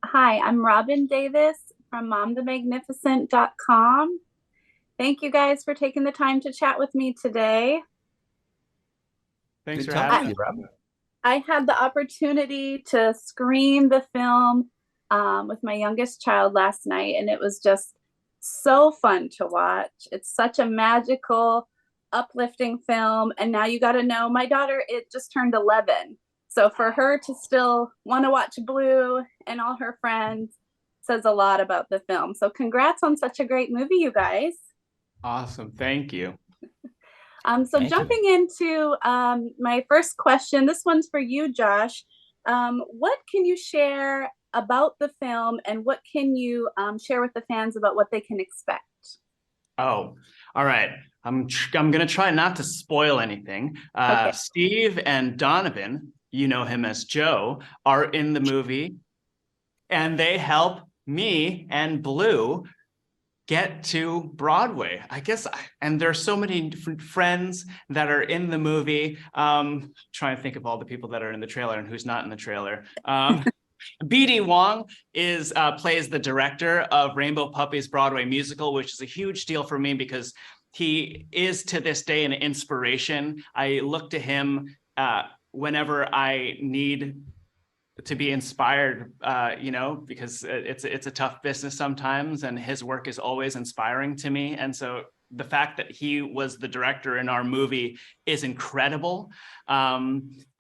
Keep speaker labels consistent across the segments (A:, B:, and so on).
A: Hi, I'm Robin Davis from momthemagnificent.com. Thank you guys for taking the time to chat with me today.
B: Thanks
C: Good
B: for
C: talking
B: having
C: with
A: I,
B: us.
C: you, Rob.
A: I had the opportunity to screen the film with my youngest child last night, and it was just so fun to watch. It's such a magical, uplifting film. And now you got to know my daughter, it just turned 11. So for her to still want to watch Blue and all her friends says a lot about the film. So congrats on such a great movie, you guys.
B: Awesome. Thank you.
A: So
C: Thank you.
A: jumping into my first question, this one's for you, Josh. What can you share about the film, and what can you share with the fans about what they can expect?
B: Oh, all right. I'm gonna try not to spoil anything.
A: Okay.
B: Steve and Donovan, you know him as Joe, are in the movie, and they help me and Blue get to Broadway. And there's so many different friends that are in the movie. Trying to think of all the people that are in the trailer and who's not in the trailer. BD Wong is plays the director of Rainbow Puppies Broadway musical, which is a huge deal for me because he is to this day an inspiration. I look to him whenever I need to be inspired, because it's a tough business sometimes, and his work is always inspiring to me. And so the fact that he was the director in our movie is incredible.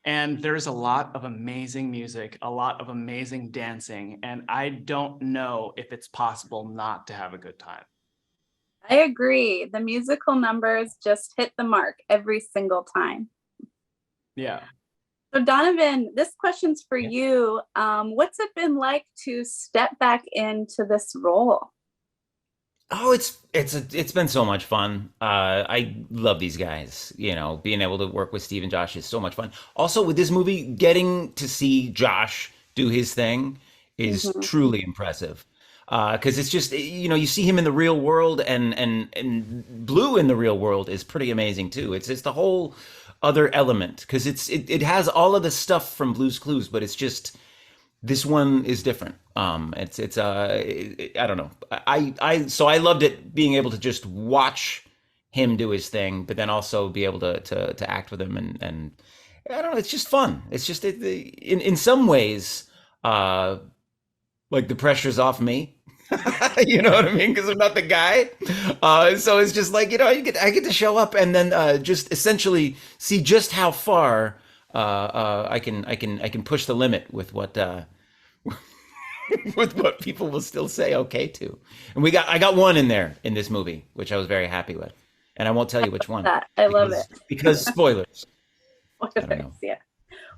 B: And there's a lot of amazing music, a lot of amazing dancing, and I don't know if it's possible not to have a good time.
A: I agree. The musical numbers just hit the mark every single time.
B: Yeah.
A: So, Donovan, this question's for
C: Yeah.
A: you. What's it been like to step back into this role?
C: Oh, it's been so much fun. I love these guys. You know, being able to work with Steve and Josh is so much fun. Also, with this movie, getting to see Josh do his thing is
A: Mhm.
C: truly impressive. Because it's just you see him in the real world, and Blue in the real world is pretty amazing too. It's the whole other element because it has all of the stuff from Blue's Clues, but it's just this one is different. I don't know. So I loved it being able to just watch him do his thing, but then also be able to act with him and I don't know. It's just fun. It's just in some ways, uh, like the pressure's off me. You know what I mean? Because I'm not the guy. So it's just like I get to show up and then just essentially see just how far I can push the limit with what with what people will still say okay to. And I got one in there in this movie, which I was very happy with. And I won't tell you which one
A: That I love it.
C: because spoilers. I don't
A: Spoilers,
C: know.
A: yeah.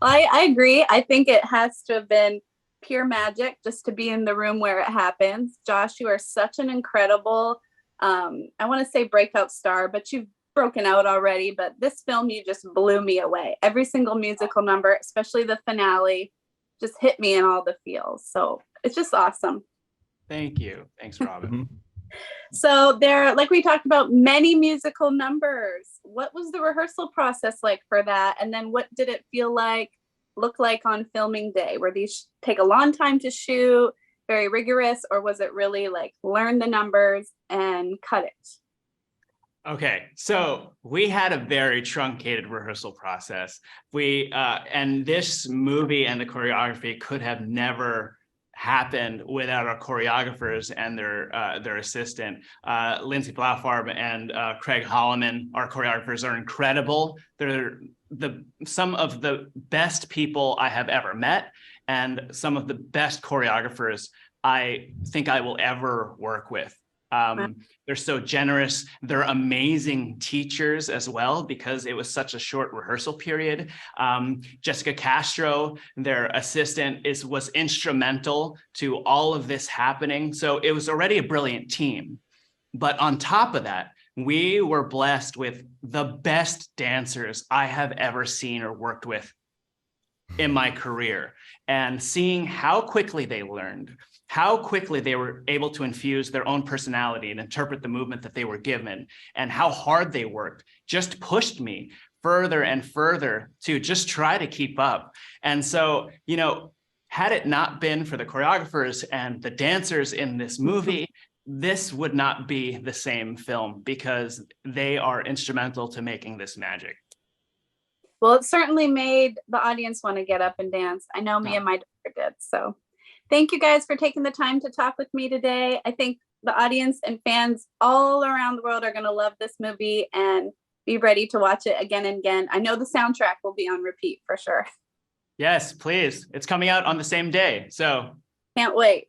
A: Well, I agree. I think it has to have been pure magic just to be in the room where it happens. Josh, you are such an incredible, I want to say breakout star, but you've broken out already. But this film, you just blew me away. Every single musical number, especially the finale, just hit me in all the feels. So it's just awesome.
B: Thank you. Thanks, Robin.
C: Mhm.
A: So there, like we talked about, many musical numbers. What was the rehearsal process like for that? And then what did it look like on filming day? Were these take a long time to shoot, very rigorous, or was it really like learn the numbers and cut it?
B: Okay, so we had a very truncated rehearsal process. And this movie and the choreography could have never happened without our choreographers and their assistant. Lindsay Blaffarb and Craig Holloman, our choreographers, are incredible. They're some of the best people I have ever met, and some of the best choreographers I think I will ever work with. They're so generous. They're amazing teachers as well because it was such a short rehearsal period. Jessica Castro, their assistant, was instrumental to all of this happening. So it was already a brilliant team. But on top of that, we were blessed with the best dancers I have ever seen or worked with in my career, and seeing how quickly they learned, how quickly they were able to infuse their own personality and interpret the movement that they were given, and how hard they worked just pushed me further and further to just try to keep up. And so, had it not been for the choreographers and the dancers in this movie, this would not be the same film because they are instrumental to making this magic.
A: Well, it certainly made the audience want to get up and dance. I know me and my daughter did. So thank you guys for taking the time to talk with me today. I think the audience and fans all around the world are going to love this movie and be ready to watch it again and again. I know the soundtrack will be on repeat for sure.
B: Yes, please. It's coming out on the same day. So
A: can't wait.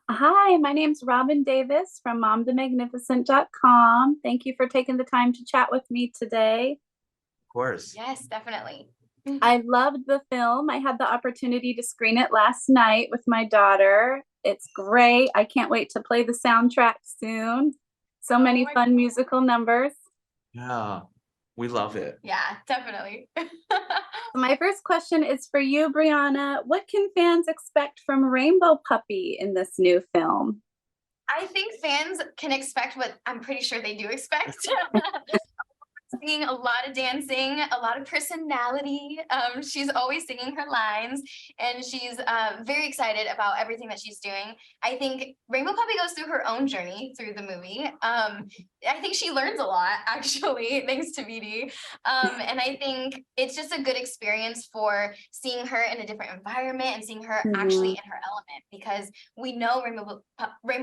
A: Hi, my name's Robin Davis from momthemagnificent.com. Thank you for taking the time to chat with me today.
D: Of course.
E: Yes, definitely.
A: I loved the film. I had the opportunity to screen it last night with my daughter. It's great. I can't wait to play the soundtrack soon. So many fun musical numbers.
D: Yeah, we love it.
E: Yeah, definitely.
A: My first question is for you, Brianna. What can fans expect from Rainbow Puppy in this new film?
E: I think fans can expect what I'm pretty sure they do expect. Seeing a lot of dancing, a lot of personality. She's always singing her lines, and she's very excited about everything that she's doing. I think Rainbow Puppy goes through her own journey through the movie. I think she learns a lot, actually, thanks to BD. And I think it's just a good experience for seeing her in a different environment and seeing her actually in her element, because we know Rainbow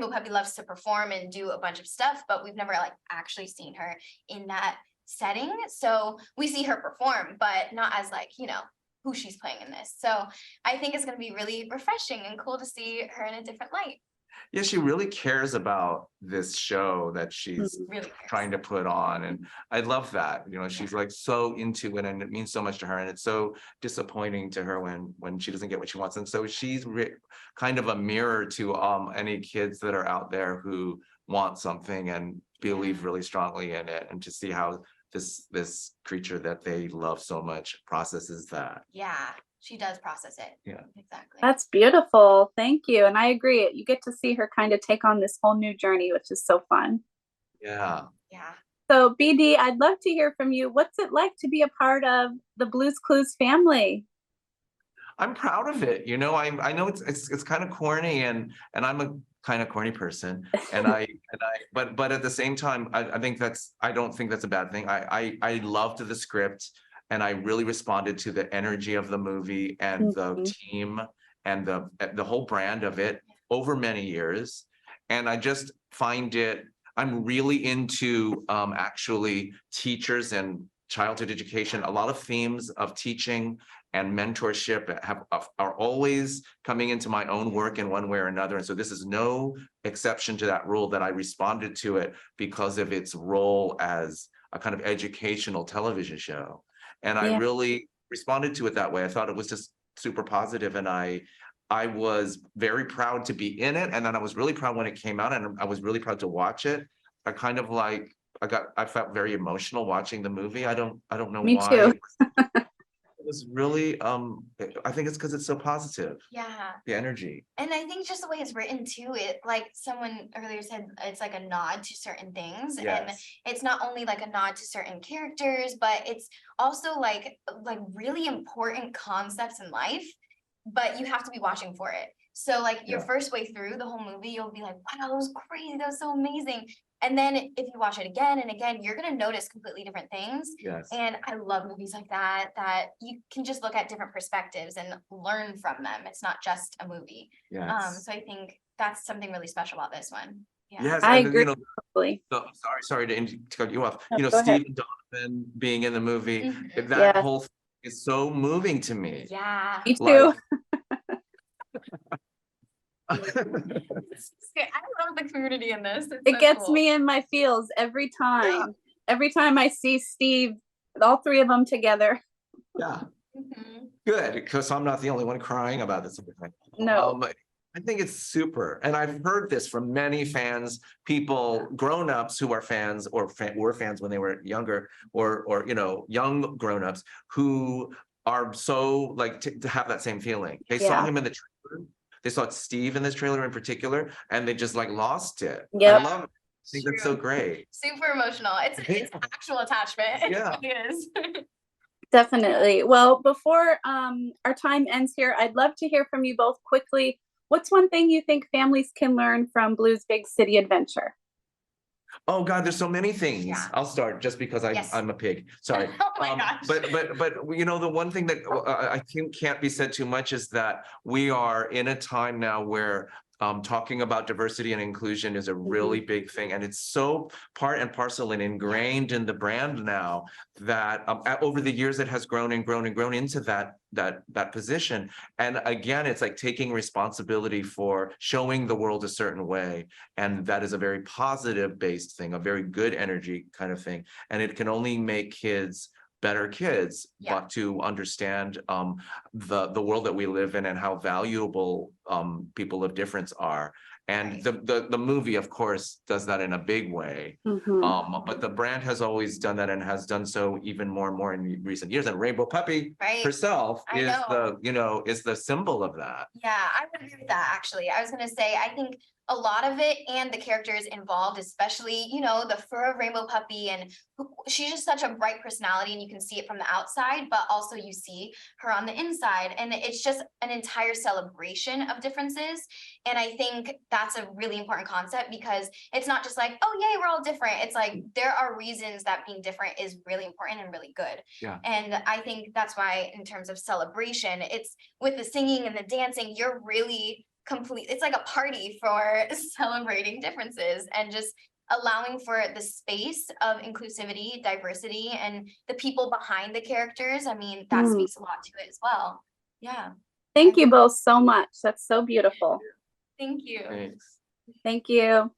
E: Puppy loves to perform and do a bunch of stuff, but we've never like actually seen her in that setting. So we see her perform, but not as like, you know, who she's playing in this. So I think it's going to be really refreshing and cool to see her in a different light.
D: Yeah, she really cares about this show that she's
E: Really
D: trying to put on. And I love that. You know, she's like so into it and it means so much to her. And it's so disappointing to her when she doesn't get what she wants. And so she's kind of a mirror to any kids that are out there who want something and believe really strongly in it, and to see how this creature that they love so much processes that.
E: Yeah, she does process it.
D: Yeah,
E: exactly.
A: That's beautiful. Thank you. And I agree. You get to see her kind of take on this whole new journey, which is so fun.
D: Yeah.
E: Yeah.
A: So BD, I'd love to hear from you. What's it like to be a part of the Blue's Clues family?
D: I'm proud of it. You know, I know it's kind of corny, and I'm a kind of corny person, but at the same time, I don't think that's a bad thing. I loved the script, and I really responded to the energy of the movie and the team and the whole brand of it over many years. And I just find I'm really into actually teachers and childhood education. A lot of themes of teaching and mentorship are always coming into my own work in one way or another. And so this is no exception to that rule, that I responded to it because of its role as a kind of educational television show. And I really responded to it that way. I thought it was just super positive, and I was very proud to be in it. And then I was really proud when it came out, and I was really proud to watch it. I kind of like, I felt very emotional watching the movie. I don't know
A: Me
D: why.
A: too.
D: It was really, I think it's because it's so positive.
E: Yeah.
D: The energy.
E: And I think just the way it's written too, it, like someone earlier said, it's like a nod to certain things.
D: Yes.
E: And it's not only like a nod to certain characters, but it's also like really important concepts in life, but you have to be watching for it. So like your first way through the whole movie, you'll be like, wow, that was crazy. That was so amazing. And then if you watch it again and again, you're going to notice completely different things.
D: Yes.
E: And I love movies like that you can just look at different perspectives and learn from them. It's not just a movie.
D: Yes.
E: So I think that's something really special about this one. Yeah.
D: Yes.
A: I
D: and,
A: agree.
D: you know,
A: Totally.
D: so, sorry to cut you off.
A: No,
D: You know,
A: go ahead.
D: Stephen Donovan being in the movie,
E: Mhm.
D: that
A: Yeah.
D: whole thing is so moving to me.
E: Yeah.
A: Me too.
D: Like-
E: I love the community in this. It's
A: It
E: so
A: gets
E: cool.
A: me in my feels every time. Every time I see Steve, all three of them together.
D: Yeah.
E: Mhm.
D: Good, because I'm not the only one crying about this.
A: No.
D: I think it's super. And I've heard this from many fans, people, grown-ups who are fans or were fans when they were younger, or you know, young grown-ups who are so like to have that same feeling. They saw him in the trailer. They saw Steve in this trailer in particular, and they just like lost it.
A: Yep.
D: I love it. I think that's so great.
E: Super emotional. It's actual attachment.
D: Yeah.
E: It really is.
A: Definitely. Well, before our time ends here, I'd love to hear from you both quickly. What's one thing you think families can learn from Blue's Big City Adventure?
D: Oh God, there's so many things.
E: Yeah.
D: I'll start just because
E: Yes.
D: I'm a pig. Sorry.
E: Oh my gosh.
D: But you know, the one thing that I think can't be said too much is that we are in a time now where talking about diversity and inclusion is a really big thing, and it's so part and parcel and ingrained in the brand now that over the years it has grown and grown and grown into that position. And again, it's like taking responsibility for showing the world a certain way, and that is a very positive based thing, a very good energy kind of thing, and it can only make kids better kids,
E: Yeah.
D: but to understand the world that we live in and how valuable people of difference are. And
E: Right.
D: the movie, of course, does that in a big way.
A: Mhm.
D: But the brand has always done that and has done so even more and more in recent years. And Rainbow Puppy
E: Right.
D: herself
E: I
D: is
E: know.
D: is the symbol of that.
E: Yeah, I would agree with that actually. I was gonna say, I think a lot of it and the characters involved, especially, the fur of Rainbow Puppy, and she's just such a bright personality, and you can see it from the outside, but also you see her on the inside. And it's just an entire celebration of differences. And I think that's a really important concept, because it's not just like, oh yay, we're all different. It's like there are reasons that being different is really important and really good.
D: Yeah.
E: And I think that's why, in terms of celebration, it's with the singing and the dancing, you're really complete. It's like a party for celebrating differences and just allowing for the space of inclusivity, diversity, and the people behind the characters. I mean, that
A: Mm.
E: speaks a lot to it as well. Yeah.
A: Thank you both so much. That's so beautiful.
E: Thank you.
D: Thanks.
A: Thank you.